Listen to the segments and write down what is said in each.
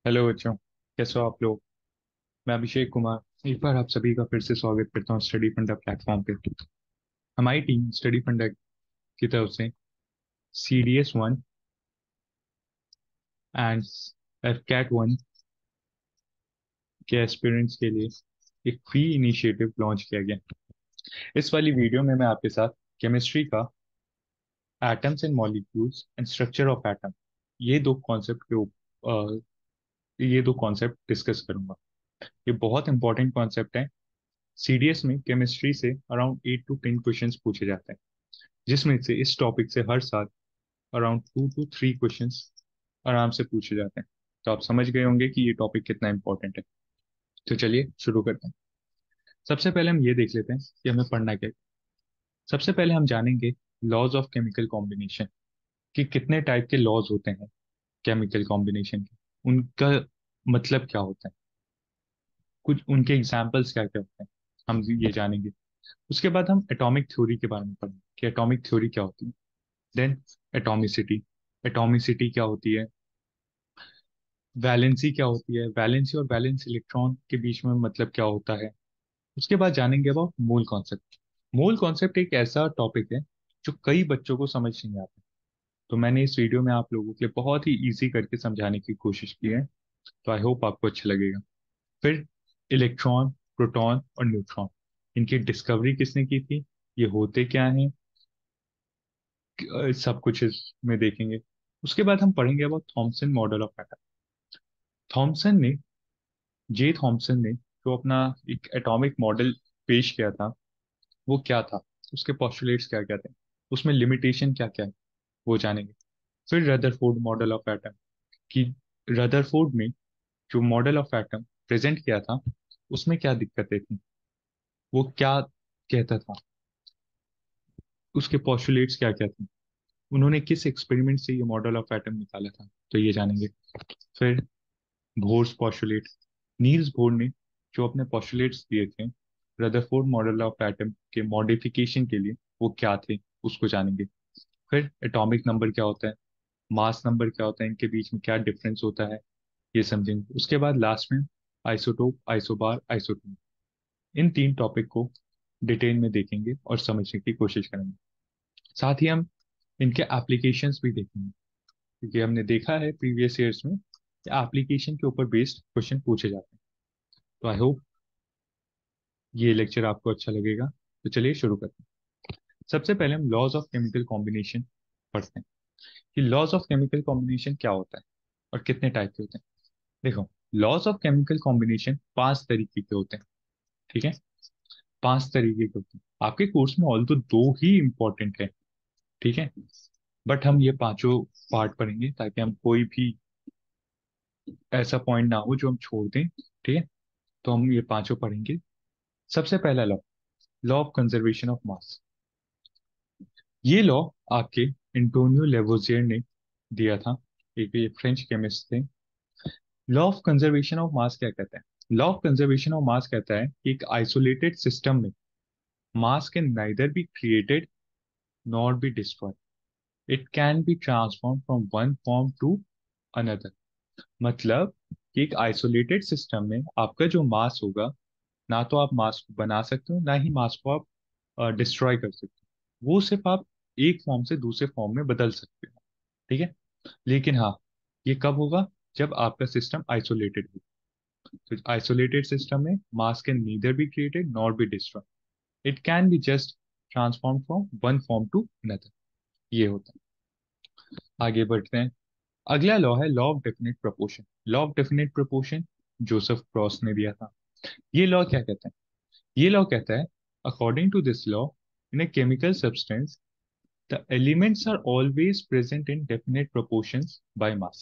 Hello बच्चों, कैसे हो आप लोग। मैं अभिषेक कुमार एक बार आप सभी का फिर से स्वागत करता हूँ स्टडी फंडा प्लेटफॉर्म पे। हमारी टीम स्टडी फंडा की तरफ से CDS 1 एंड FCAT 1 के एस्पिरेंट्स के लिए एक फ्री इनिशिएटिव लॉन्च किया गया। इस वाली वीडियो में मैं आपके साथ केमिस्ट्री का atoms and molecules and structure of atom ये दो कॉन्सेप्ट के ये दो कॉन्सेप्ट डिस्कस करूंगा। ये बहुत इंपॉर्टेंट कॉन्सेप्ट है। CDS में केमिस्ट्री से अराउंड 8 to 10 क्वेश्चंस पूछे जाते हैं, जिसमें से इस टॉपिक से हर साल अराउंड 2 to 3 क्वेश्चंस आराम से पूछे जाते हैं। तो आप समझ गए होंगे कि ये टॉपिक कितना इंपॉर्टेंट है। तो चलिए शुरू करते हैं। सबसे पहले हम ये देख लेते हैं कि हमें पढ़ना क्या है। सबसे पहले हम जानेंगे लॉज ऑफ केमिकल कॉम्बिनेशन, कि कितने टाइप के लॉज होते हैं केमिकल कॉम्बिनेशन के, उनका मतलब क्या होता है, कुछ उनके एग्जाम्पल्स क्या क्या होते हैं, हम ये जानेंगे। उसके बाद हम एटॉमिक थ्योरी के बारे में पढ़ेंगे कि एटॉमिक थ्योरी क्या होती है। देन एटॉमिसिटी, एटॉमिसिटी क्या होती है। वैलेंसी क्या होती है, वैलेंसी और वैलेंस इलेक्ट्रॉन के बीच में मतलब क्या होता है। उसके बाद जानेंगे about mole concept. Mole concept एक ऐसा टॉपिक है जो कई बच्चों को समझ नहीं आता। तो मैंने इस वीडियो में आप लोगों के लिए बहुत ही इजी करके समझाने की कोशिश की है। तो आई होप आपको अच्छा लगेगा। फिर इलेक्ट्रॉन, प्रोटॉन और न्यूट्रॉन, इनकी डिस्कवरी किसने की थी, ये होते क्या हैं, सब कुछ इसमें देखेंगे। उसके बाद हम पढ़ेंगे about Thomson model of atom. Thomson ने जे थॉमसन ने जो अपना एक एटॉमिक मॉडल पेश किया था, वो क्या था, उसके पॉस्टुलेट्स क्या क्या थे, उसमें लिमिटेशन क्या क्या है, वो जानेंगे। फिर रदरफोर्ड मॉडल ऑफ एटम, कि रदरफोर्ड में जो मॉडल ऑफ एटम प्रेजेंट किया था उसमें क्या दिक्कतें थी, वो क्या कहता था, उसके पॉस्टुलेट्स क्या क्या थे, उन्होंने किस एक्सपेरिमेंट से ये मॉडल ऑफ एटम निकाला था, तो ये जानेंगे। फिर बोर्स पॉस्टुलेट, नील्स बोर ने जो अपने पॉस्टुलेट्स दिए थे रदरफोर्ड मॉडल ऑफ एटम के मॉडिफिकेशन के लिए, वो क्या थे, उसको जानेंगे। फिर एटॉमिक नंबर क्या होता है, मास नंबर क्या होता है, इनके बीच में क्या डिफरेंस होता है, ये समझेंगे। उसके बाद लास्ट में आइसोटोप, आइसोबार, आइसोटोप, इन 3 टॉपिक को डिटेल में देखेंगे और समझने की कोशिश करेंगे। साथ ही हम इनके एप्लीकेशंस भी देखेंगे, क्योंकि हमने देखा है प्रीवियस ईयर्स में एप्लीकेशन के ऊपर बेस्ड क्वेश्चन पूछे जाते हैं। तो आई होप ये लेक्चर आपको अच्छा लगेगा। तो चलिए शुरू करते हैं। सबसे पहले हम लॉज ऑफ केमिकल कॉम्बिनेशन पढ़ते हैं, कि लॉज ऑफ केमिकल कॉम्बिनेशन क्या होता है और कितने टाइप के होते हैं। देखो, लॉज ऑफ केमिकल कॉम्बिनेशन 5 तरीके के होते हैं। ठीक है, 5 तरीके के होते हैं। आपके कोर्स में ऑल तो 2 ही इंपॉर्टेंट है। ठीक है, बट हम ये पांचों पार्ट पढ़ेंगे ताकि हम कोई भी ऐसा पॉइंट ना हो जो हम छोड़ दें। ठीक है, तो हम ये पांचों पढ़ेंगे। सबसे पहला law, law of conservation of मास। ये लॉ आपके एंटोनियो लेवोजियर ने दिया था, एक ये फ्रेंच केमिस्ट थे। Law of conservation of mass क्या कहता है, law of conservation of mass कहता है कि एक आइसोलेटेड सिस्टम में mass can neither be created nor be destroyed, it can be transform from one form to another. मतलब कि एक आइसोलेटेड सिस्टम में आपका जो मास होगा, ना तो आप मास को बना सकते हो, ना ही मास को आप डिस्ट्रॉय कर सकते हो। वो सिर्फ आप एक फॉर्म से दूसरे फॉर्म में बदल सकते हो। ठीक है, लेकिन हाँ, ये कब होगा, जब आपका सिस्टम आइसोलेटेड हो। तो आइसोलेटेड सिस्टम में mass can neither be created nor be destroy, it can be just transform from one form to another. ये होता है। आगे बढ़ते हैं। अगला लॉ है law of definite proportion. Law of definite proportion Joseph Proust ने दिया था। ये लॉ क्या कहता है, ये लॉ कहता है, according to this law, in a chemical substance the elements are always present in definite proportions by mass।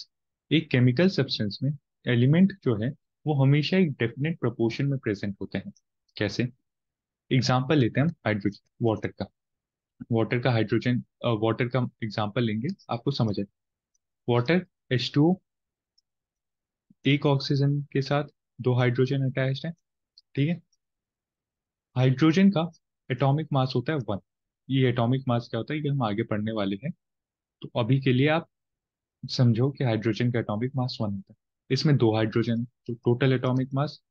एक केमिकल सब्सटेंस में एलिमेंट जो है वो हमेशा एक डेफिनेट प्रोपोर्शन में प्रेजेंट होते हैं। कैसे, एग्जांपल लेते हैं हम हाइड्रोजन वाटर का। वाटर का हाइड्रोजन, वाटर का एग्जांपल लेंगे, आपको समझ आए। वाटर H2O, एक ऑक्सीजन के साथ 2 हाइड्रोजन अटैच्ड है। ठीक है, हाइड्रोजन का एटॉमिक मास होता है 1। ये एटॉमिक मास क्या होता है, ये हम आगे पढ़ने वाले हैं। तो अभी के लिए आप समझो कि हाइड्रोजन का एटॉमिक मास 1 होता है। इसमें दो हाइड्रोजन, तो total atomic mass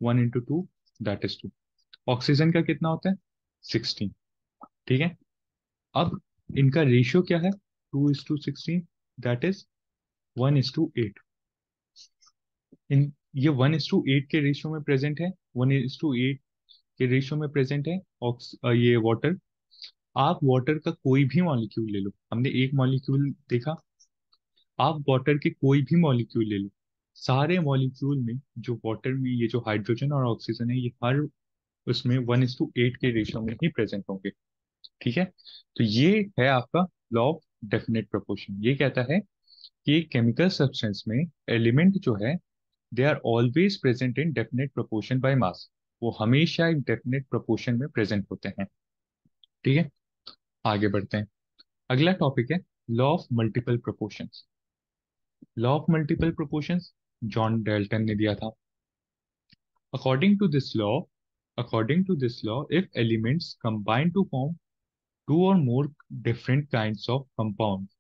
1 into 2, that is 2। Oxygen का कितना होता है? 16। ठीक है। अब इनका रेशियो क्या है? 2:16, दैट इज 1:8। इन ये 1:8 के रेशियो में प्रेजेंट है, 1:8 के रेशियो में प्रेजेंट है ये वाटर। आप वाटर का कोई भी मॉलिक्यूल ले लो, हमने एक मॉलिक्यूल देखा, आप वाटर के कोई भी मॉलिक्यूल ले लो, सारे मॉलिक्यूल में जो वाटर में ये जो हाइड्रोजन और ऑक्सीजन है, ये हर उसमें 1:8 के रेशियो में ही प्रेजेंट होंगे। ठीक है। तो ये है आपका लॉ ऑफ डेफिनेट प्रोपोर्शन। ये कहता है कि केमिकल सब्सटेंस में एलिमेंट जो है, they are always present in definite proportion by mass. वो हमेशा एक डेफिनेट प्रोपोर्शन में प्रेजेंट होते हैं। ठीक है। आगे बढ़ते हैं। अगला टॉपिक है law of multiple proportions. Law of multiple proportions John Dalton ने दिया था। According to this law according to this law, if elements combine to form two or more different kinds of compounds,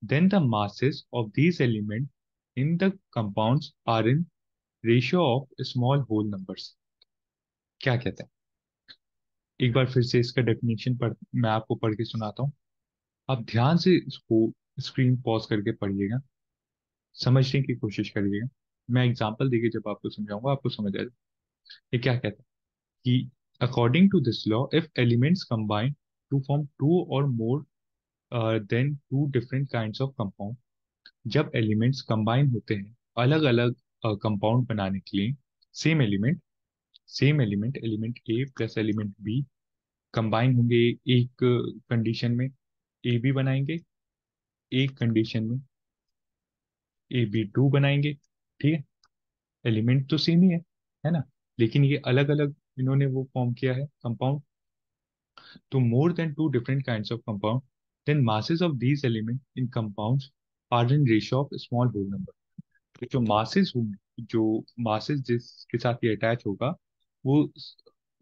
then the masses of these elements in the compounds are in ratio of small whole numbers। क्या कहते हैं? एक बार फिर से इसका definition मैं आपको पढ़ के सुनाता हूँ। आप ध्यान से इसको स्क्रीन पॉज करके पढ़िएगा, समझने की कोशिश करिएगा। मैं एग्जांपल देके जब आपको समझाऊंगा आपको समझ आएगा। ये क्या कहता है कि according to this law, if elements combine to form two or more than two different kinds of compound, जब एलिमेंट्स कंबाइन होते हैं अलग अलग कंपाउंड बनाने के लिए, same element element A plus element B combine होंगे एक कंडीशन में, ए बी बनाएंगे, एक कंडीशन में ए बी टू बनाएंगे। ठीक है। एलिमेंट तो सेम ही है ना, लेकिन ये अलग अलग इन्होंने वो फॉर्म किया है कंपाउंड। तो more than two different kinds of compound, then masses of these element in compounds are in ratio of small whole number. तो जो मासेस जिसके साथ ये अटैच होगा, वो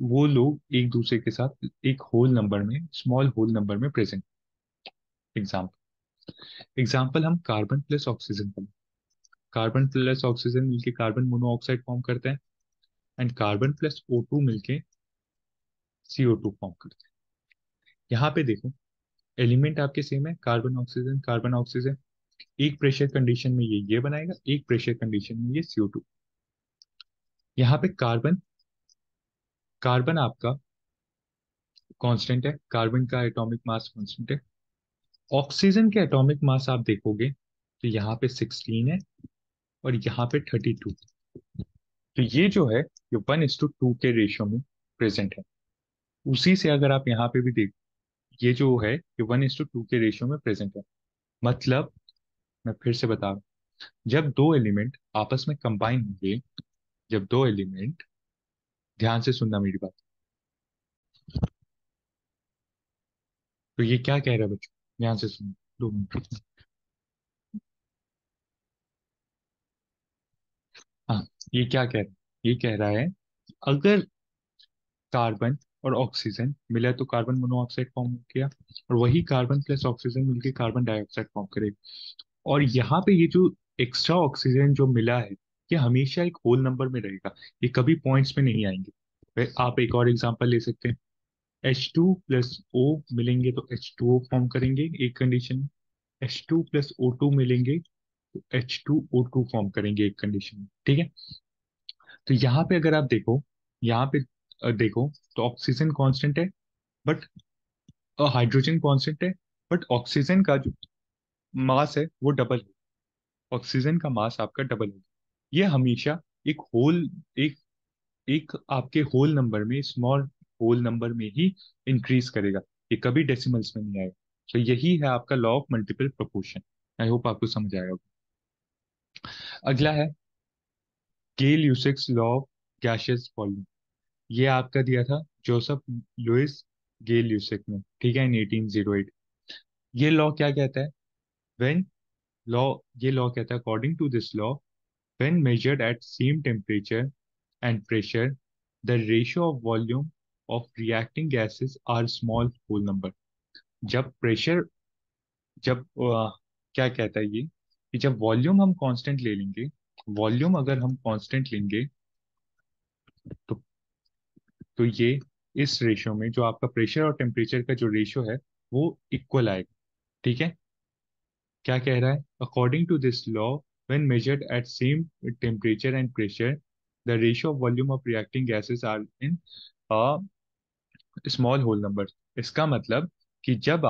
वो लोग एक दूसरे के साथ एक होल नंबर में, स्मॉल होल नंबर में प्रेजेंट। एग्जाम्पल हम कार्बन प्लस ऑक्सीजन का, कार्बन प्लस ऑक्सीजन मिलके कार्बन मोनोऑक्साइड फॉर्म करते हैं, एंड कार्बन प्लस O2 मिलके CO2 फॉर्म करते हैं। यहाँ पे देखो, एलिमेंट आपके सेम है, कार्बन ऑक्सीजन। एक प्रेशर कंडीशन में ये बनाएगा, एक प्रेशर कंडीशन में ये CO2। यहाँ पे कार्बन कार्बन आपका कांस्टेंट है, कार्बन का एटॉमिक मास कांस्टेंट है। ऑक्सीजन के एटॉमिक मास आप देखोगे तो यहाँ पे 16 है और यहाँ पे 32। तो ये जो है, ये 1:2 के रेशियो में प्रेजेंट है। उसी से अगर आप यहाँ पे भी देख, ये जो है ये 1:2 के रेशियो में प्रेजेंट है। मतलब, मैं फिर से बता रहा हूँ, जब दो एलिमेंट आपस में कंबाइन होंगे, जब दो एलिमेंट, ध्यान से सुनना मेरी बात, तो ये क्या कह रहा है बच्चों, ध्यान से सुनो, 2 मिनट। हाँ, ये क्या कह रहा है? ये कह रहा है, अगर कार्बन और ऑक्सीजन मिला तो कार्बन मोनोऑक्साइड फॉर्म किया, और वही कार्बन प्लस ऑक्सीजन मिलके कार्बन डाइऑक्साइड फॉर्म करेगा। और यहाँ पे ये जो एक्स्ट्रा ऑक्सीजन जो मिला है, ये हमेशा एक होल नंबर में रहेगा, ये कभी पॉइंट्स में नहीं आएंगे। आप एक और एग्जांपल ले सकते हैं, H2 प्लस O मिलेंगे तो H2O फॉर्म करेंगे एक कंडीशन में, H2 प्लस O2 मिलेंगे तो H2O2 फॉर्म करेंगे एक कंडीशन में। ठीक है। तो यहाँ पे अगर आप देखो, यहाँ पे देखो, तो ऑक्सीजन कांस्टेंट है, बट हाइड्रोजन कांस्टेंट है, बट ऑक्सीजन का जो मास है वो डबल है। ऑक्सीजन का मास आपका डबल है। ये हमेशा एक होल एक एक आपके होल नंबर में, स्मॉल होल नंबर में ही इंक्रीज करेगा, ये कभी डेसिमल्स में नहीं आएगा। तो यही है आपका law of multiple proportion. I hope आपको समझ आएगा। अगला है गेल यूसिक्स लॉ ऑफ गैसियस वॉल्यूम। ये आपका दिया था जोसेफ लुइस गेल यूसिक ने, ठीक है, इन 1808। ये लॉ क्या कहता है? व्हेन लॉ ये लॉ कहता है, according to this law, when measured at same temperature and pressure, the ratio of volume of reacting gases are small whole number. जब प्रेशर जब क्या कहता है ये, कि जब वॉल्यूम हम कांस्टेंट ले लेंगे, वॉल्यूम अगर हम कांस्टेंट लेंगे तो ये इस रेशियो में जो आपका प्रेशर और टेम्परेचर का जो रेशियो है वो इक्वल आएगा। ठीक है। क्या कह रहा है? According to this law, when measured at same temperature and pressure, the ratio of volume of reacting gases are in small whole number. इसका मतलब कि जब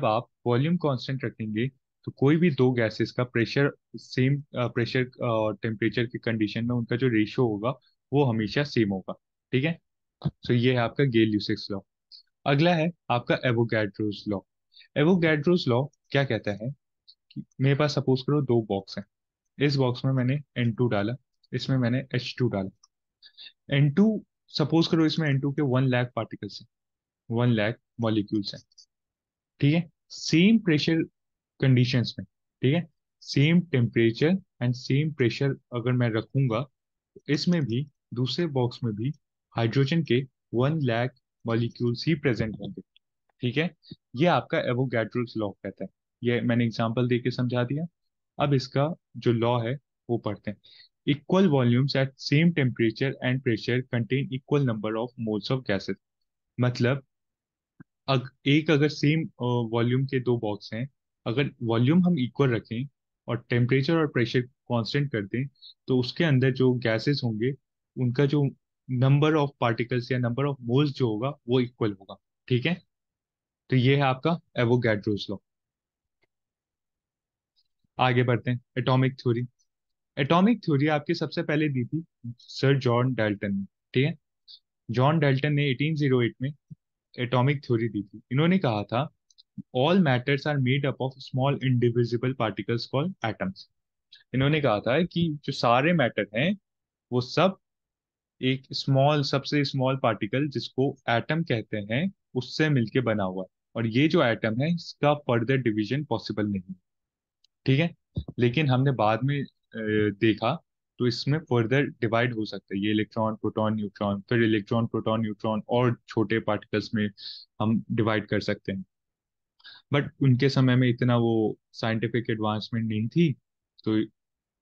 आप वॉल्यूम कांस्टेंट रखेंगे तो कोई भी दो गैसेस का प्रेशर सेम प्रेशर और टेम्परेचर की कंडीशन में उनका जो रेशियो होगा वो हमेशा सेम होगा। ठीक है। तो ये है आपका गेल ल्यूसिक्स लॉ। अगला है आपका एवोगैड्रोस लॉ। एवोगैड्रोस लॉ क्या कहता है कि मेरे पास सपोज करो दो बॉक्स हैं। इस बॉक्स में मैंने N2 डाला, इसमें मैंने H2 डाला। N2, सपोज करो इसमें N2 के 1 लाख पार्टिकल्स हैं, 1 लाख मॉलिक्यूल्स हैं। ठीक है। सेम प्रेशर कंडीशंस में, ठीक है, same temperature and same pressure अगर मैं रखूंगा तो इसमें भी, दूसरे बॉक्स में भी हाइड्रोजन के 1 लाख मॉलिक्यूल्स ही प्रेजेंट होंगे। ठीक है। ये आपका एवोगैड्रोस लॉ कहता है। ये मैंने एग्जांपल देके समझा दिया। अब इसका जो लॉ है वो पढ़ते हैं। Equal volumes at same temperature and pressure contain equal number of moles of gases. मतलब अगर सेम वॉल्यूम के दो बॉक्स हैं, अगर वॉल्यूम हम इक्वल रखें और टेम्परेचर और प्रेशर कांस्टेंट कर दें, तो उसके अंदर जो गैसेस होंगे उनका जो नंबर ऑफ पार्टिकल्स या नंबर ऑफ मोल्स जो होगा वो इक्वल होगा। ठीक है। तो ये है आपका एवोगैड्रोस लॉ। आगे बढ़ते हैं। Atomic theory. एटॉमिक थ्योरी आपकी सबसे पहले दी थी सर जॉन डाल्टन ने। ठीक है। जॉन डाल्टन ने 1808 में एटॉमिक थ्योरी दी थी। इन्होंने कहा था all matters are made up of small indivisible particles called atoms. इन्होंने कहा था कि जो सारे मैटर हैं वो सब एक सबसे स्मॉल पार्टिकल जिसको एटम कहते हैं उससे मिलके बना हुआ है। और ये जो एटम है इसका फर्दर डिवीजन पॉसिबल नहीं है। ठीक है। लेकिन हमने बाद में देखा तो इसमें फर्दर डिवाइड हो सकता है। ये इलेक्ट्रॉन प्रोटॉन न्यूट्रॉन, फिर इलेक्ट्रॉन प्रोटॉन न्यूट्रॉन और छोटे पार्टिकल्स में हम डिवाइड कर सकते हैं। बट उनके समय में इतना वो साइंटिफिक एडवांसमेंट नहीं थी। तो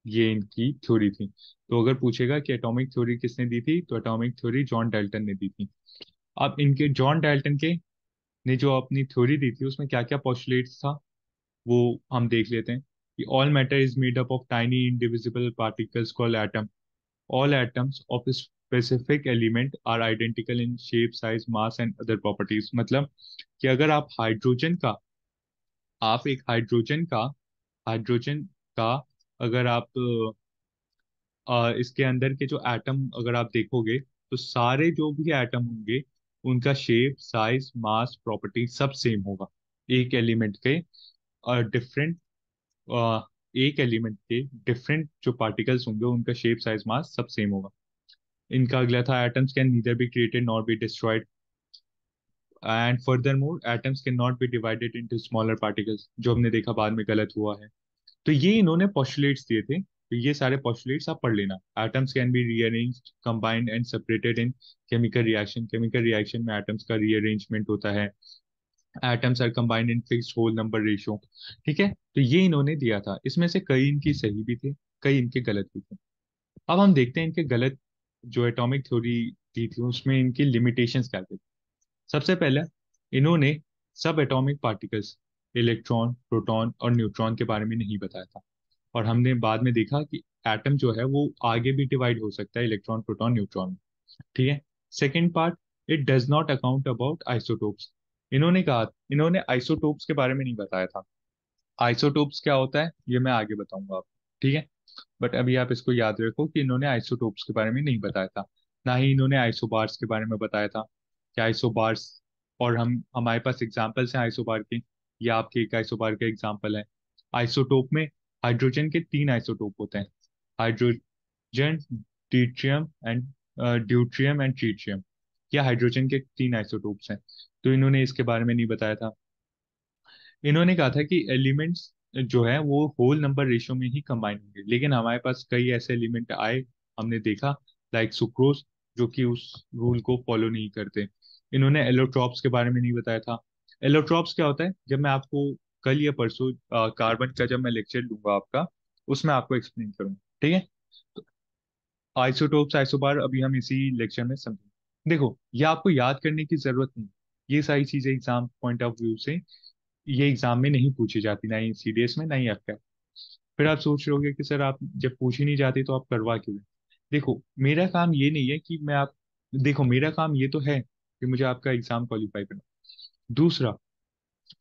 ये इनकी थ्योरी थी। तो अगर पूछेगा कि एटॉमिक थ्योरी किसने दी थी, तो एटॉमिक थ्योरी जॉन डाल्टन ने दी थी। अब इनके जॉन डाल्टन के ने जो अपनी थ्योरी दी थी उसमें क्या क्या पोस्टुलेट्स था वो हम देख लेते हैं। कि all matter is made up of tiny indivisible particles called atom. All atoms of specific element are identical in shape size mass and other properties. मतलब कि अगर आप एक हाइड्रोजन का अगर आप इसके अंदर के जो एटम अगर आप देखोगे तो सारे जो भी एटम होंगे उनका शेप साइज मास प्रॉपर्टी सब सेम होगा। एक एलिमेंट के डिफरेंट एक एलिमेंट के डिफरेंट जो पार्टिकल्स होंगे उनका शेप साइज मास सब सेम होगा। इनका अगला था atoms can neither be created nor be destroyed and further more atoms can not be divided into smaller particles, जो हमने देखा बाद में गलत हुआ है। तो ये इन्होंने पोस्टुलेट्स दिए थे। तो ये सारे पोस्टुलेट्स आप पढ़ लेना। Atoms can be rearranged combined and separated in chemical reaction. Chemical reaction में एटम्स का रीअरेंजमेंट होता है। Atoms are combined in fixed whole number ratio. ठीक है। तो ये इन्होंने दिया था। इसमें से कई इनकी सही भी थे, कई इनके गलत भी थे। अब हम देखते हैं इनके गलत जो एटॉमिक थ्योरी दी थी उसमें इनकी लिमिटेशंस क्या थे। सबसे पहले इन्होंने सब एटॉमिक पार्टिकल्स, इलेक्ट्रॉन प्रोटॉन और न्यूट्रॉन के बारे में नहीं बताया था। और हमने बाद में देखा कि एटम जो है वो आगे भी डिवाइड हो सकता है इलेक्ट्रॉन प्रोटॉन न्यूट्रॉन में। ठीक है। Second part, it does not account about isotopes. इन्होंने आइसोटोप्स के बारे में नहीं बताया था। आइसोटोप्स क्या होता है ये मैं आगे बताऊंगा आपको। ठीक है। बट अभी आप इसको याद रखो कि इन्होंने आइसोटोप्स के बारे में नहीं बताया था। ना ही इन्होंने आइसोबार्स के बारे में बताया था कि आइसोबार्स, और हमारे पास एग्जाम्पल्स हैं आइसोबार के। ये आपके एक आइसोबार का एग्जाम्पल है। आइसोटोप में हाइड्रोजन के 3 आइसोटोप होते हैं। Hydrogen, tritium and deuterium and tritium. ये हाइड्रोजन के 3 आइसोटोप्स हैं। तो इन्होंने इसके बारे में नहीं बताया था। इन्होंने कहा था कि एलिमेंट्स जो है वो होल नंबर रेशियो में ही कंबाइन होंगे, लेकिन हमारे पास कई ऐसे एलिमेंट आए, हमने देखा, लाइक सुक्रोज, जो कि उस रूल को फॉलो नहीं करते। इन्होंने एलोट्रॉप्स के बारे में नहीं बताया था। एलोट्रॉप्स क्या होता है, जब मैं आपको कल या परसों कार्बन का जब मैं लेक्चर लूंगा आपका, उसमें आपको एक्सप्लेन करूंगा, ठीक है। तो आइसोटोप्स आइसोबार अभी हम इसी लेक्चर में समझेंगे। देखो, ये आपको याद करने की जरूरत नहीं, ये सारी चीजें एग्जाम पॉइंट ऑफ व्यू से ये एग्जाम में नहीं पूछी जाती, ना ही सीडीएस में, ना ही एफकेट। फिर आप सोच रहे होगे कि सर आप जब पूछी नहीं जाती तो आप करवा क्यों रहे? देखो, मेरा काम ये नहीं है कि मैं आप देखो, मेरा काम ये तो है कि मुझे आपका एग्जाम क्वालिफाई करना। दूसरा,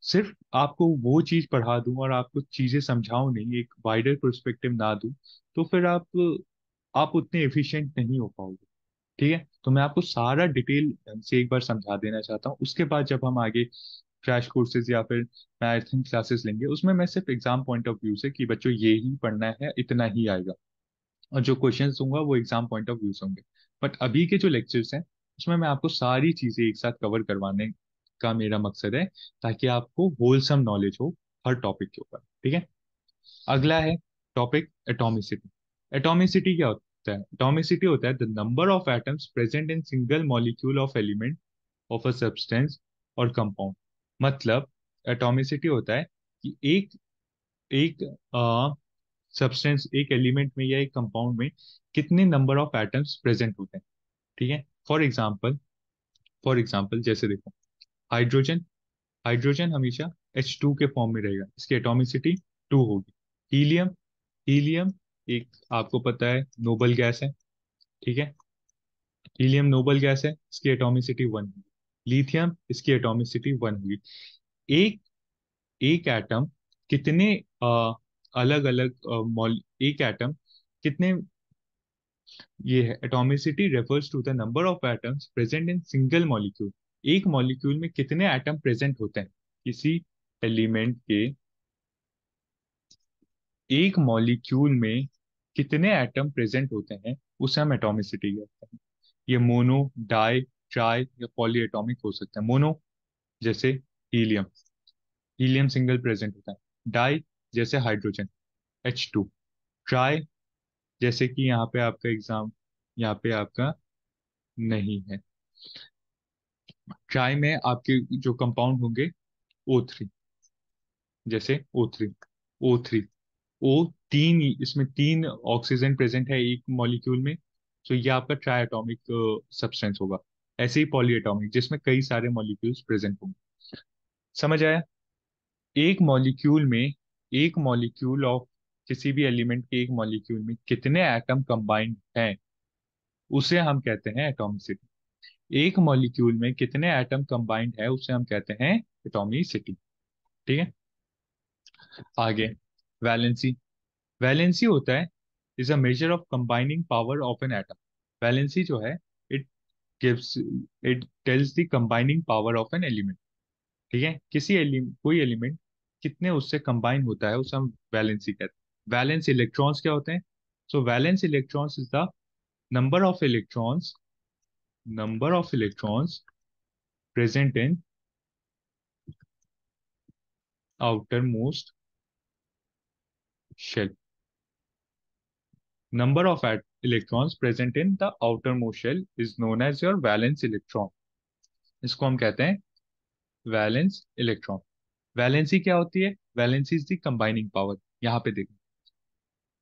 सिर्फ आपको वो चीज पढ़ा दूं और आपको चीजें समझाऊं नहीं, एक वाइडर पर्सपेक्टिव ना दूं, तो फिर आप उतने एफिशिएंट नहीं हो पाओगे, ठीक है। तो मैं आपको सारा डिटेल ढंग से एक बार समझा देना चाहता हूँ। उसके बाद जब हम आगे क्रैश कोर्सेज या फिर मैराथन क्लासेस लेंगे, उसमें मैं सिर्फ एग्जाम पॉइंट ऑफ व्यू से कि बच्चों ये ही पढ़ना है, इतना ही आएगा, और जो क्वेश्चंस दूंगा वो एग्जाम पॉइंट ऑफ व्यू से होंगे। बट अभी के जो लेक्चर्स हैं उसमें मैं आपको सारी चीजें एक साथ कवर करवाने का मेरा मकसद है, ताकि आपको होलसम नॉलेज हो हर टॉपिक के ऊपर, ठीक है। अगला है टॉपिक एटॉमिसिटी। एटॉमिसिटी क्या होता है? एटॉमिसिटी होता है the number of atoms present in single molecule of element of a substance और कंपाउंड। मतलब एटॉमिसिटी होता है कि एक एक सब्सटेंस, एक एलिमेंट में या एक कंपाउंड में कितने नंबर ऑफ एटम्स प्रेजेंट होते हैं, ठीक है। फॉर एग्जाम्पल जैसे देखो, हाइड्रोजन हाइड्रोजन हमेशा H2 के फॉर्म में रहेगा, इसकी एटॉमिसिटी 2 होगी। हीलियम हीलियम एक, आपको पता है, नोबल गैस है, ठीक है। हीलियम नोबल गैस है, इसकी एटॉमिसिटी 1 होगी। लिथियम, इसकी एटॉमिसिटी 1 होगी। एक एक एटम कितने अलग अलग एक एटम कितने, ये है atomicity refers to the number of atoms present in single molecule. एक मॉलिक्यूल में कितने एटम प्रेजेंट होते हैं, किसी एलिमेंट के एक मॉलिक्यूल में कितने एटम प्रेजेंट होते हैं, उसे हम एटॉमिसिटी कहते हैं। ये मोनो, डाई, ट्राई या पॉली एटॉमिक हो सकते हैं। मोनो जैसे हीलियम, हीलियम सिंगल प्रेजेंट होता है। डाई जैसे हाइड्रोजन, H2। ट्राई जैसे कि यहाँ पे आपका नहीं है। ट्राई में आपके जो कंपाउंड होंगे O3, जैसे O3 ओ तीन, इसमें 3 ऑक्सीजन प्रेजेंट है एक मॉलिक्यूल में, तो ये आपका ट्राई एटॉमिक सब्सटेंस होगा। ऐसे ही पॉली एटॉमिक जिसमें कई सारे मॉलिक्यूल्स प्रेजेंट होंगे। समझ आया? एक मॉलिक्यूल में एक मॉलिक्यूल ऑफ किसी भी एलिमेंट के एक मॉलिक्यूल में कितने एटम कंबाइंड हैं, उसे हम कहते हैं एटॉमिसिटी। एक मॉलिक्यूल में कितने एटम कंबाइंड है उसे हम कहते हैं एटॉमिसिटी, ठीक है। आगे, वैलेंसी। वैलेंसी होता है is a measure of combining power of an atom. Valency जो है, it gives it tells the combining power of an element, ठीक है। कोई एलिमेंट कितने उससे कंबाइन होता है उसे हम वैलेंसी कहते हैं। वैलेंस इलेक्ट्रॉन्स क्या होते हैं? So valence electrons is the number of electrons number of electrons present in outermost shell. Number of electrons present in the outermost shell is known as your valence electron। इसको हम कहते हैं valence electron. Valency क्या होती है? Valency is the combining power. यहाँ पे देखो,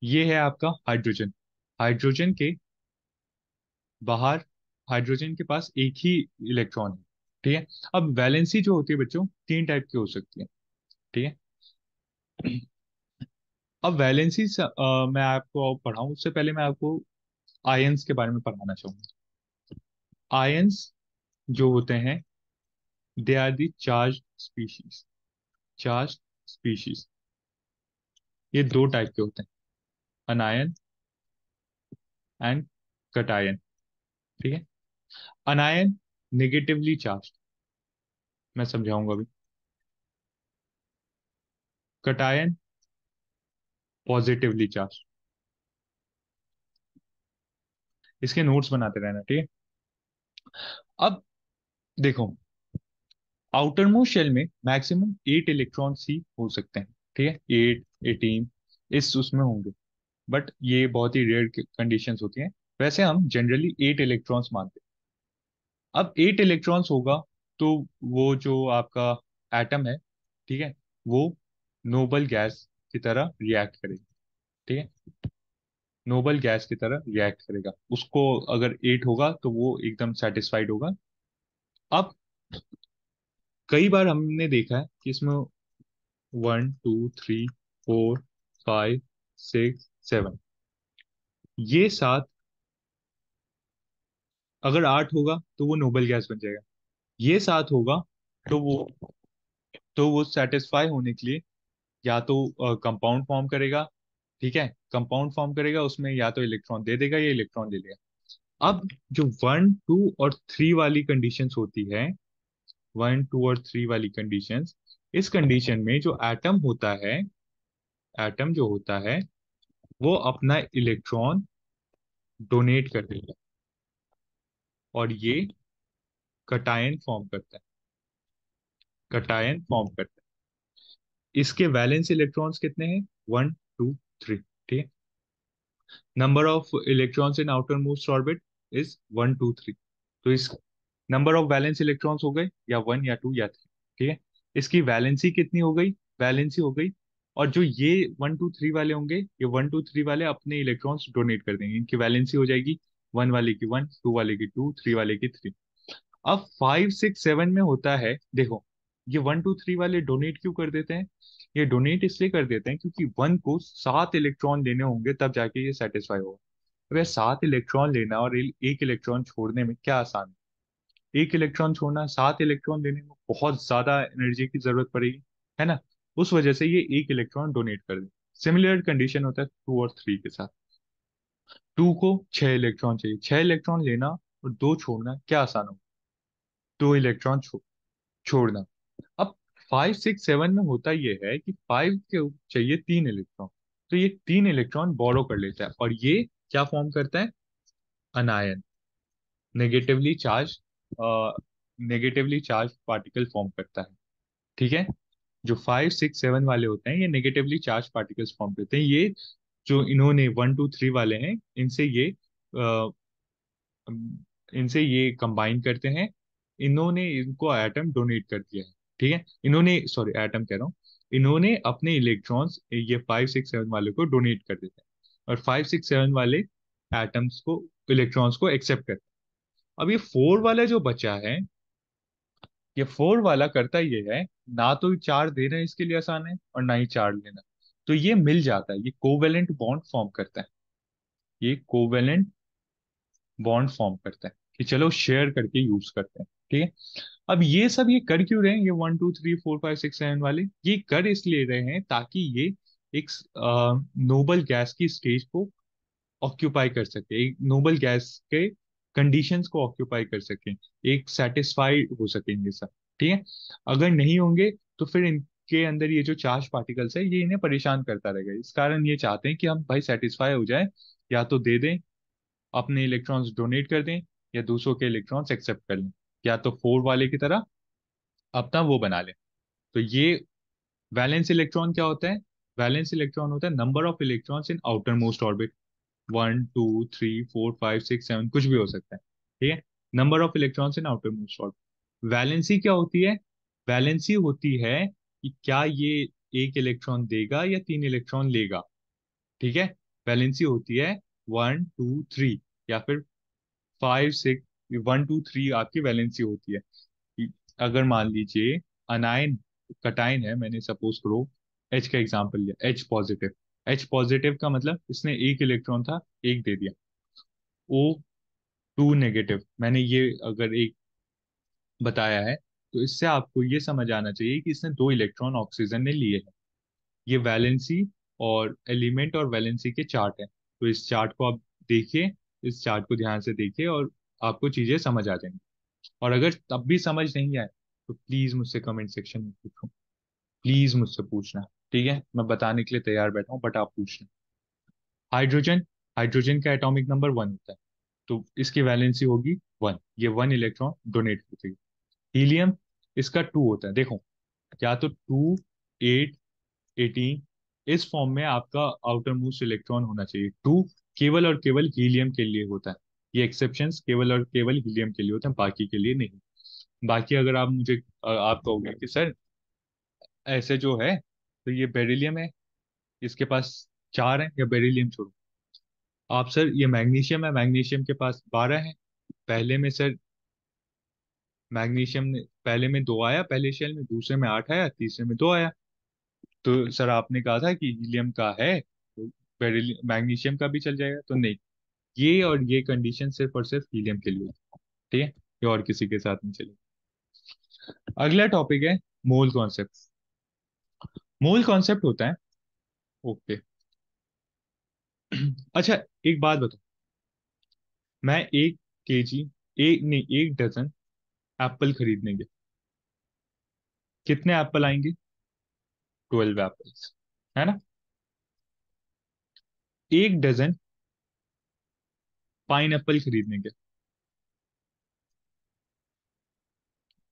ये है आपका हाइड्रोजन। हाइड्रोजन के बाहर, हाइड्रोजन के पास एक ही इलेक्ट्रॉन है, ठीक है। अब वैलेंसी जो होती है बच्चों, 3 टाइप की हो सकती है, ठीक है। अब वैलेंसी मैं आपको पढ़ाऊं उससे पहले मैं आपको आयंस के बारे में पढ़ाना चाहूंगा। आयंस जो होते हैं, they are the charge species. Charge species, ये 2 टाइप के होते हैं, अनायन एंड कटायन, ठीक है। अनायन नेगेटिवली चार्ज, मैं समझाऊंगा अभी। Cation positively charge. इसके नोट्स बनाते रहना, ठीक है। अब देखो, आउटर मोस्ट शेल में मैक्सिमम 8 इलेक्ट्रॉन्स ही हो सकते हैं, ठीक है। 8, 18 इस उसमें होंगे, बट ये बहुत ही रेयर कंडीशंस होती हैं। वैसे हम जनरली 8 इलेक्ट्रॉन्स मानते हैं। अब 8 इलेक्ट्रॉन्स होगा तो वो जो आपका एटम है, ठीक है, वो नोबल गैस की तरह रिएक्ट करेगा। ठीक है, नोबल गैस की तरह रिएक्ट करेगा। उसको अगर 8 होगा तो वो एकदम सेटिस्फाइड होगा। अब कई बार हमने देखा है कि इसमें 1 2 3 4 5 6 7, ये सात, अगर 8 होगा तो वो नोबल गैस बन जाएगा। ये 7 होगा तो वो सेटिस्फाई होने के लिए या तो कंपाउंड फॉर्म करेगा। ठीक है, कंपाउंड फॉर्म करेगा, उसमें या तो इलेक्ट्रॉन दे देगा या इलेक्ट्रॉन ले लेगा। अब जो 1 2 और 3 वाली कंडीशंस होती है, 1 2 और 3 वाली कंडीशंस, इस कंडीशन में जो एटम होता है, एटम जो होता है वो अपना इलेक्ट्रॉन डोनेट कर देगा और ये कटायन फॉर्म करता है, कटायन फॉर्म करता है। इसके वैलेंस इलेक्ट्रॉन्स कितने हैं? 1 2 3। ठीक है, number of electrons in outer most orbit is 1 2 3। तो इस नंबर ऑफ वैलेंस इलेक्ट्रॉन्स हो गए या 1 या 2 या 3। ठीक है, इसकी वैलेंसी कितनी हो गई? वैलेंसी हो गई। और जो ये 1 2 3 वाले होंगे, ये 1 2 3 वाले अपने इलेक्ट्रॉन्स डोनेट कर देंगे, इनकी वैलेंसी हो जाएगी 1 वाले की 1, 2 वाले की 2, 3 वाले की 3। अब 5 6 7 में होता है, देखो, ये 1 2 3 वाले डोनेट क्यों कर देते हैं? ये डोनेट इसलिए कर देते हैं क्योंकि 1 को 7 इलेक्ट्रॉन लेने होंगे तब जाके ये सेटिस्फाई होगा। अब ये 7 इलेक्ट्रॉन लेना और एक इलेक्ट्रॉन छोड़ने में क्या आसान है? एक इलेक्ट्रॉन छोड़ना, 7 इलेक्ट्रॉन लेने में बहुत ज्यादा एनर्जी की जरूरत पड़ेगी, है ना? उस वजह से ये एक इलेक्ट्रॉन डोनेट कर दे। सिमिलर कंडीशन होता है 2 और 3 के साथ। 2 को 6 इलेक्ट्रॉन चाहिए, 6 इलेक्ट्रॉन लेना और 2 छोड़ना क्या आसान हो? 2 इलेक्ट्रॉन छोड़ना। अब 5 6 7 में होता यह है कि 5 के चाहिए 3 इलेक्ट्रॉन, तो ये 3 इलेक्ट्रॉन बोरो कर लेता है और ये क्या फॉर्म करता है? अनायन, negatively charge, negatively charge particle form करता है। ठीक है, जो 5 6 7 वाले होते हैं ये नेगेटिवली चार्ज पार्टिकल्स फॉर्म करते हैं। ये जो इन्होंने 1 2 3 वाले हैं, इनसे ये कंबाइन करते हैं। इन्होंने इनको एटम डोनेट कर दिया है। ठीक है, इन्होंने, सॉरी एटम कह रहा हूँ, इन्होंने अपने इलेक्ट्रॉन्स ये 5 6 7 वाले को डोनेट कर देते हैं और 5 6 7 वाले एटम्स को, इलेक्ट्रॉन्स को एक्सेप्ट करते हैं। अब ये 4 वाला जो बचा है, ये 4 वाला करता ये है, ना तो चार्ज देना इसके लिए आसान है और ना ही चार्ज लेना, तो ये मिल जाता है, ये कोवेलेंट बॉन्ड फॉर्म करता है। ये कोवेलेंट बॉन्ड फॉर्म करता है कि चलो शेयर करके यूज करते हैं। ठीक है, अब ये सब ये कर क्यों रहे हैं? ये 1 2 3 4 5 6 7 वाले ये कर इसलिए रहे हैं ताकि ये एक नोबल गैस की स्टेज को ऑक्यूपाई कर सके, एक नोबल गैस के कंडीशंस को ऑक्यूपाई कर सके, एक सेटिस्फाइड हो सकेंगे सब। ठीक है, अगर नहीं होंगे तो फिर इनके अंदर ये जो चार्ज पार्टिकल्स है ये इन्हें परेशान करता रहेगा। इस कारण ये चाहते हैं कि हम भाई सेटिस्फाई हो जाए, या तो दे दें, अपने इलेक्ट्रॉन्स डोनेट कर दें, या दूसरों के इलेक्ट्रॉन्स एक्सेप्ट कर लें, या तो 4 वाले की तरह अपना वो बना लें। तो ये वैलेंस इलेक्ट्रॉन क्या होता है? वैलेंस इलेक्ट्रॉन होता है number of electrons in outer most orbit. 1 2 3 4 5 6 7 कुछ भी हो सकता है। ठीक है, number of electrons in outer most orbit. Valency क्या होती है? वैलेंसी होती है कि क्या ये एक इलेक्ट्रॉन देगा या 3 इलेक्ट्रॉन लेगा। ठीक है, वैलेंसी होती है 1 2 3 या फिर 5 6, 1 2 3 आपकी वैलेंसी होती है। अगर मान लीजिए अनायन, कटायन है, मैंने सपोज करो एच का एग्जांपल लिया, एच पॉजिटिव। एच पॉजिटिव का मतलब इसने एक इलेक्ट्रॉन था, एक दे दिया। O2 नेगेटिव, मैंने ये अगर एक बताया है, तो इससे आपको ये समझ आना चाहिए कि इसने 2 इलेक्ट्रॉन ऑक्सीजन ने लिए हैं। ये वैलेंसी और एलिमेंट और वैलेंसी के चार्ट हैं, तो इस चार्ट को आप देखिए, इस चार्ट को ध्यान से देखिए और आपको चीजें समझ आ जाएंगी। और अगर तब भी समझ नहीं आए तो प्लीज मुझसे कमेंट सेक्शन में पूछो, प्लीज मुझसे पूछना। ठीक है, मैं बताने के लिए तैयार बैठा हूँ, बट आप पूछना। हाइड्रोजन, हाइड्रोजन का एटॉमिक नंबर 1 होता है, तो इसकी वैलेंसी होगी 1, ये 1 इलेक्ट्रॉन डोनेट करती है। हीलियम, इसका 2 होता है। देखो, या तो 2 8 18, इस फॉर्म में आपका आउटर मोस्ट इलेक्ट्रॉन होना चाहिए। 2 केवल और केवल हीलियम के लिए होता है। ये एक्सेप्शंस केवल और केवल हीलियम के लिए होते हैं, बाकी के लिए नहीं। बाकी अगर आप मुझे आप कहोगे कि सर ऐसे जो है, तो ये बेरिलियम है, इसके पास 4 हैं, या बेरिलियम छोड़ो। आप सर ये मैग्नीशियम है, मैग्नीशियम के पास 12 है। पहले में सर मैग्नीशियम ने पहले में 2 आया, पहले शेल में, दूसरे में 8 आया, तीसरे में 2 आया। तो सर आपने कहा था कि हीलियम का है तो बेरिलियम मैग्नीशियम का भी चल जाएगा, तो नहीं। ये और ये कंडीशन सिर्फ और सिर्फ हीलियम के लिए होती है, ठीक है। ये और किसी के साथ नहीं चलेगी। अगला टॉपिक है मोल कॉन्सेप्ट। मोल कॉन्सेप्ट होता है, ओके। अच्छा, एक बात बताओ। मैं 1 केजी, एक नहीं 1 डजन एप्पल खरीदने के, कितने एप्पल आएंगे? 12 एप्पल्स, है ना। 1 डजन पाइन एप्पल खरीदने के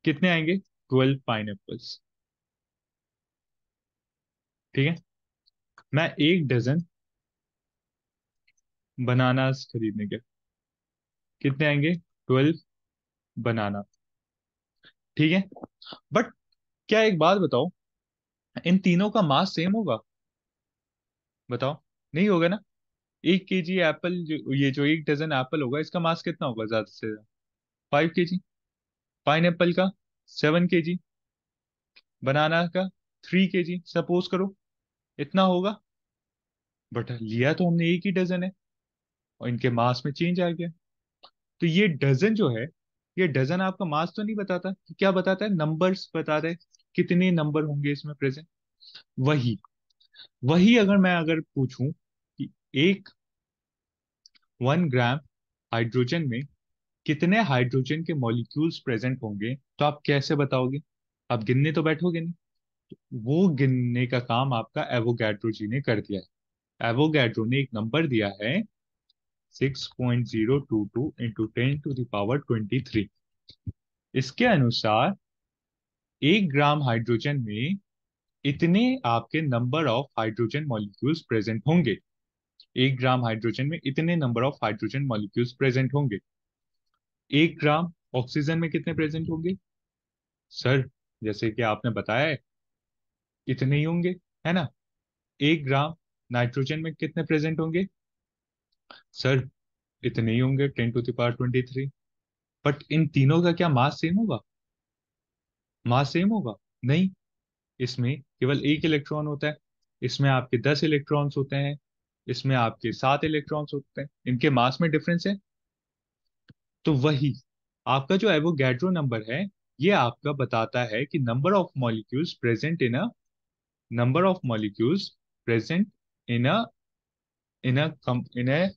कितने आएंगे? 12 पाइन एप्पल्स, ठीक है। मैं 1 डजन बनानास खरीदने के कितने आएंगे? 12 बनाना, ठीक है। बट क्या एक बात बताओ, इन तीनों का मास सेम होगा? बताओ। नहीं होगा ना। 1 केजी एप्पल जो, ये जो 1 डजन एप्पल होगा, इसका मास कितना होगा ज्यादा से ज्यादा? 5 केजी। पाइन एप्पल का 7 केजी। बनाना का 3 केजी, सपोज करो, इतना होगा। बट लिया तो हमने 1 ही डजन है, और इनके मास में चेंज आ गया। तो ये डजन जो है, ये डजन आपका मास तो नहीं बताता, कि क्या बताता है? नंबर्स बताता है, कितने नंबर होंगे इसमें प्रेजेंट। वही वही अगर पूछूं कि एक 1 ग्राम हाइड्रोजन में कितने हाइड्रोजन के मॉलिक्यूल्स प्रेजेंट होंगे, तो आप कैसे बताओगे? आप गिनने तो बैठोगे नहीं। वो गिनने का काम आपका एवोगैड्रो जी ने कर दिया है। एवोगैड्रो ने एक नंबर दिया है, 6.022 × 10⁻23। इसके अनुसार 1 ग्राम हाइड्रोजन में इतने आपके number of hydrogen molecules present होंगे। 1 ग्राम हाइड्रोजन में इतने number of hydrogen molecules present होंगे। 1 ग्राम ऑक्सीजन में कितने प्रेजेंट होंगे? सर जैसे कि आपने बताया है, इतने ही होंगे, है ना। 1 ग्राम नाइट्रोजन में कितने प्रेजेंट होंगे? सर इतने ही होंगे, 10⁻23। बट इन तीनों का क्या मास सेम होगा? मास सेम होगा? नहीं। इसमें केवल एक इलेक्ट्रॉन होता है, इसमें आपके 10 इलेक्ट्रॉन्स होते हैं, इसमें आपके 7 इलेक्ट्रॉन्स होते हैं, इनके मास में डिफरेंस है। तो वही आपका जो एवोगैड्रो नंबर है, ये आपका बताता है कि number of molecules present in a number of molecules present in a in a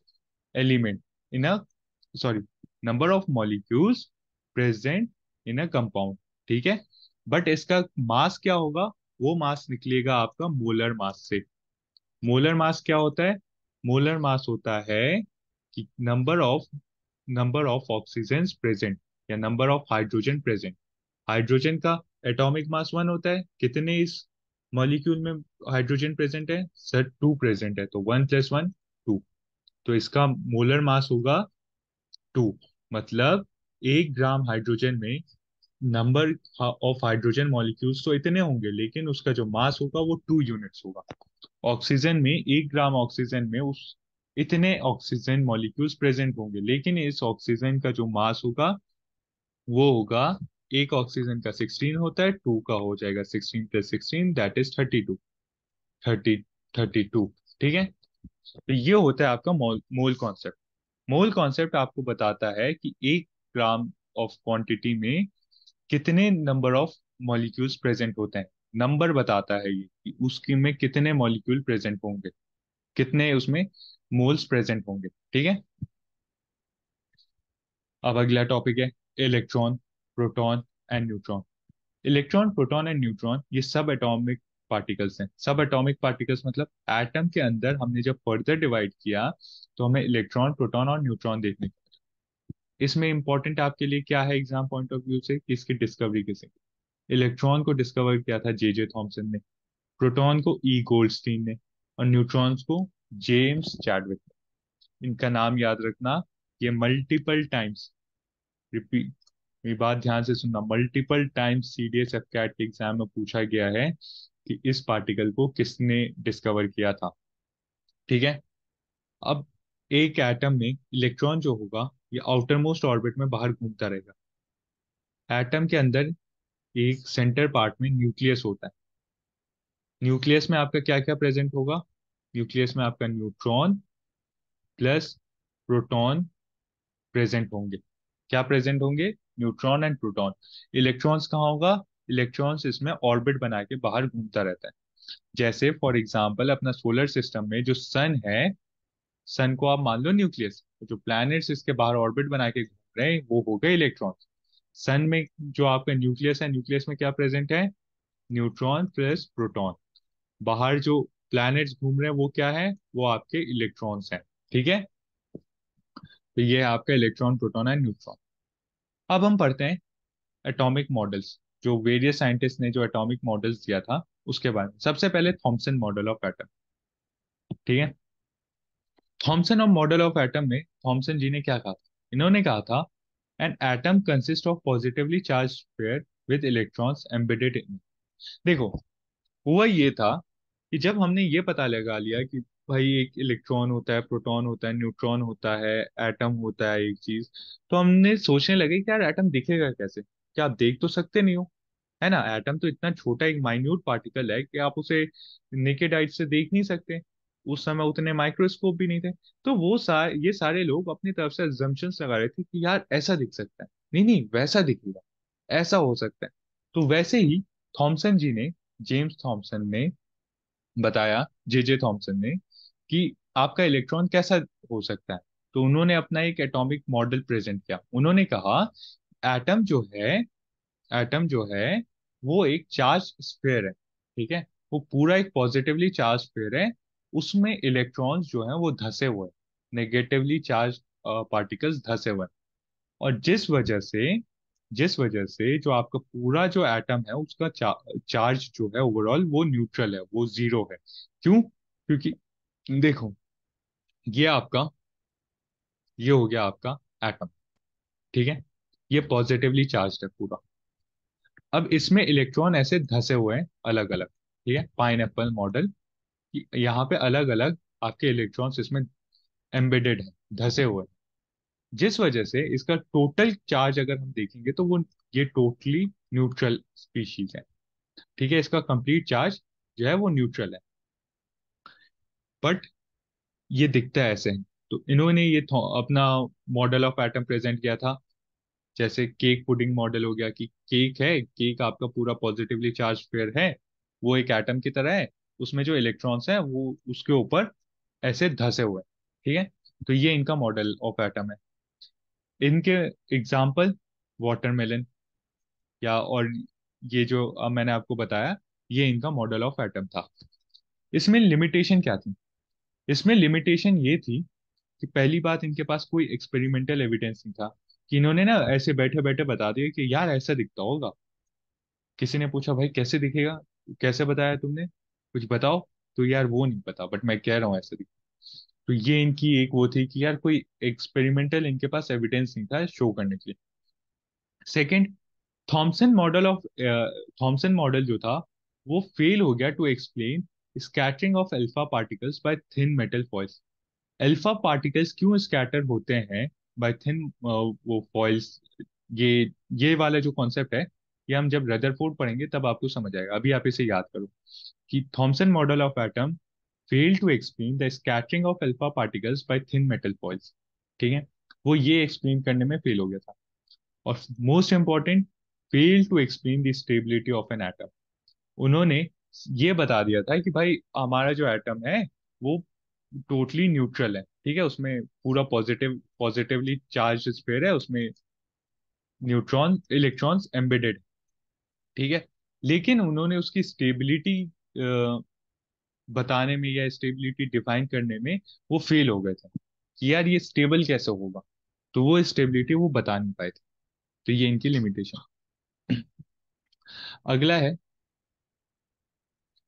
element in a sorry number of molecules present in a compound, ठीक है। बट इसका मास क्या होगा? वो मास निकलेगा आपका मोलर मास से। मोलर मास क्या होता है? मोलर मास होता है कि नंबर ऑफ ऑक्सीजन प्रेजेंट, या number of hydrogen present. Hydrogen का एटॉमिक मास 1 होता है, कितने इस मॉलिक्यूल में हाइड्रोजन प्रेजेंट है? सर 2 प्रेजेंट है, तो 1 + 1 2। तो इसका मोलर मास होगा 2। मतलब 1 ग्राम हाइड्रोजन में नंबर ऑफ हाइड्रोजन मॉलिक्यूल्स तो इतने होंगे, लेकिन उसका जो मास होगा वो 2 यूनिट्स होगा। ऑक्सीजन में 1 ग्राम ऑक्सीजन में उस इतने ऑक्सीजन मॉलिक्यूल्स प्रेजेंट होंगे, लेकिन इस ऑक्सीजन का जो मास होगा वो होगा, एक ऑक्सीजन का 16 होता है, 2 का हो जाएगा 16 + 16, दैट इज 32। 30 32, ठीक है। तो ये होता है आपका मोल मोल कॉन्सेप्ट। मोल कॉन्सेप्ट आपको बताता है कि 1 ग्राम ऑफ क्वांटिटी में कितने नंबर ऑफ मॉलिक्यूल्स प्रेजेंट होते हैं। नंबर बताता है ये कि उसकी में कितने मॉलिक्यूल प्रेजेंट होंगे, कितने उसमें मोल्स प्रेजेंट होंगे, ठीक है। अब अगला टॉपिक है electron, proton and neutron. Electron, proton and neutron ये सब एटॉमिक पार्टिकल्स हैं। सब एटॉमिक पार्टिकल्स मतलब एटम के अंदर हमने जब फर्दर डिवाइड किया, तो हमें इलेक्ट्रॉन, प्रोटॉन और न्यूट्रॉन देखने को। इसमें इंपॉर्टेंट आपके लिए क्या है एग्जाम पॉइंट ऑफ व्यू से, कि इसकी डिस्कवरी किसे? इलेक्ट्रॉन को डिस्कवर किया था जे थॉमसन ने, प्रोटॉन को गोल्डस्टीन ने, और न्यूट्रॉन्स को जेम्स चैडविक ने। इनका नाम याद रखना। ये मल्टीपल टाइम्स, रिपीट, मेरी बात ध्यान से सुनना, multiple times CDS AFCAT के एग्जाम में पूछा गया है कि इस पार्टिकल को किसने डिस्कवर किया था। ठीक है। अब एक एटम में इलेक्ट्रॉन जो होगा ये आउटर मोस्ट ऑर्बिट में बाहर घूमता रहेगा। एटम के अंदर एक सेंटर पार्ट में न्यूक्लियस होता है। न्यूक्लियस में आपका क्या क्या प्रेजेंट होगा? न्यूक्लियस में आपका न्यूट्रॉन प्लस प्रोटॉन प्रेजेंट होंगे। क्या प्रेजेंट होंगे? Neutron and proton. इलेक्ट्रॉन्स कहाँ होगा? इलेक्ट्रॉन्स इसमें ऑर्बिट बना के बाहर घूमता रहता है। जैसे फॉर एग्जांपल अपना सोलर सिस्टम में जो सन है, सन को आप मान लो न्यूक्लियस, जो प्लैनेट्स इसके बाहर ऑर्बिट बना के घूम रहे हैं वो हो गए इलेक्ट्रॉन। सन में जो आपका न्यूक्लियस है, न्यूक्लियस में क्या प्रेजेंट है? Neutron plus proton. बाहर जो प्लैनेट्स घूम रहे हैं वो क्या है? वो आपके इलेक्ट्रॉन्स हैं। ठीक है। तो ये है आपका इलेक्ट्रॉन, प्रोटॉन एंड न्यूट्रॉन। अब हम पढ़ते हैं एटॉमिक मॉडल्स, जो वेरियस साइंटिस्ट ने जो एटॉमिक मॉडल्स दिया था उसके बारे में। सबसे पहले थॉमसन मॉडल ऑफ एटम। ठीक है। थॉमसन और मॉडल ऑफ एटम में थॉमसन जी ने क्या कहा था? इन्होंने कहा था an atom consist of positively charge pair with electrons embedded in. देखो, हुआ ये था कि जब हमने ये पता लगा लिया कि भाई एक इलेक्ट्रॉन होता है, प्रोटॉन होता है, न्यूट्रॉन होता है, एटम होता है एक चीज, तो हमने सोचने लगे कि यार एटम दिखेगा कैसे? क्या आप देख तो सकते नहीं हो, है ना? एटम तो इतना छोटा एक माइन्यूट पार्टिकल है कि आप उसे नेकेड आइज से देख नहीं सकते। उस समय उतने माइक्रोस्कोप भी नहीं थे। तो ये सारे लोग अपनी तरफ से अजम्पशंस लगा रहे थे कि यार ऐसा दिख सकता है, नहीं नहीं वैसा दिखेगा, ऐसा हो सकता है। तो वैसे ही थॉमसन जी ने, जेम्स थॉमसन ने बताया, जे थॉमसन ने, कि आपका इलेक्ट्रॉन कैसा हो सकता है। तो उन्होंने अपना एक एटॉमिक मॉडल प्रेजेंट किया। उन्होंने कहा एटम जो है एटम जो है वो एक चार्ज स्फीयर है। ठीक है। वो पूरा एक पॉजिटिवली चार्ज स्फीयर है। उसमें इलेक्ट्रॉन्स जो है वो धसे हुए हैं, नेगेटिवली चार्ज पार्टिकल्स धसे हुए हैं। और जिस वजह से जो आपका पूरा जो एटम है उसका चार्ज जो है ओवरऑल वो न्यूट्रल है, वो जीरो है। क्यों? क्योंकि देखो, ये आपका ये हो गया आपका एटम। ठीक है। ये पॉजिटिवली चार्ज है पूरा। अब इसमें इलेक्ट्रॉन ऐसे धसे हुए हैं अलग अलग। ठीक है, पाइनएप्पल मॉडल, यहाँ पे अलग अलग आपके इलेक्ट्रॉन्स इसमें एम्बेडेड है, धसे हुए हैं। जिस वजह से इसका टोटल चार्ज अगर हम देखेंगे तो वो ये टोटली न्यूट्रल स्पीशीज है। ठीक है, इसका कंप्लीट चार्ज जो है वो न्यूट्रल है। बट ये दिखता है ऐसे है। तो इन्होंने अपना मॉडल ऑफ एटम प्रेजेंट किया था। जैसे केक पुडिंग मॉडल हो गया, कि केक है, केक आपका पूरा पॉजिटिवली चार्ज पेयर है, वो एक एटम की तरह है। उसमें जो इलेक्ट्रॉन्स हैं वो उसके ऊपर ऐसे धसे हुए हैं। ठीक है। तो ये इनका मॉडल ऑफ एटम है। इनके एग्जाम्पल वाटरमेलन, या और ये जो मैंने आपको बताया, ये इनका मॉडल ऑफ एटम था। इसमें लिमिटेशन क्या थी? इसमें लिमिटेशन ये थी कि पहली बात, इनके पास कोई एक्सपेरिमेंटल एविडेंस नहीं था। कि इन्होंने ना ऐसे बैठे बैठे बता दिया कि यार ऐसा दिखता होगा। किसी ने पूछा भाई कैसे दिखेगा, कैसे बताया तुमने, कुछ बताओ। तो यार वो नहीं पता, बट मैं कह रहा हूँ ऐसे दिखता। तो ये इनकी एक वो थी कि यार कोई एक्सपेरिमेंटल इनके पास एविडेंस नहीं था शो करने के लिए। Second, Thomson model of Thomson model जो था वो फेल हो गया to explain scattering of alpha particles by thin metal foils. Alpha particles क्यों स्कैटर होते हैं बाय थिन वो फॉइल्स। ये ये वाला जो कॉन्सेप्ट है, ये हम जब रदरफोर्ड पढ़ेंगे तब आपको समझ आएगा। अभी आप इसे याद करो कि Thomson model of atom fail to explain the scattering of alpha particles by thin metal foils. ठीक है। वो ये एक्सप्लेन करने में फेल हो गया था। और most important, fail to explain the stability of an atom. उन्होंने ये बता दिया था कि भाई हमारा जो एटम है वो टोटली न्यूट्रल है। ठीक है, उसमें पूरा पॉजिटिवली चार्ज स्फीयर है, उसमें न्यूट्रॉन इलेक्ट्रॉन्स एम्बेडेड। ठीक है। लेकिन उन्होंने उसकी स्टेबिलिटी बताने में या स्टेबिलिटी डिफाइन करने में वो फेल हो गए थे कि यार ये स्टेबल कैसे होगा। तो वो स्टेबिलिटी वो बता नहीं पाए थे। तो ये इनकी लिमिटेशन। अगला है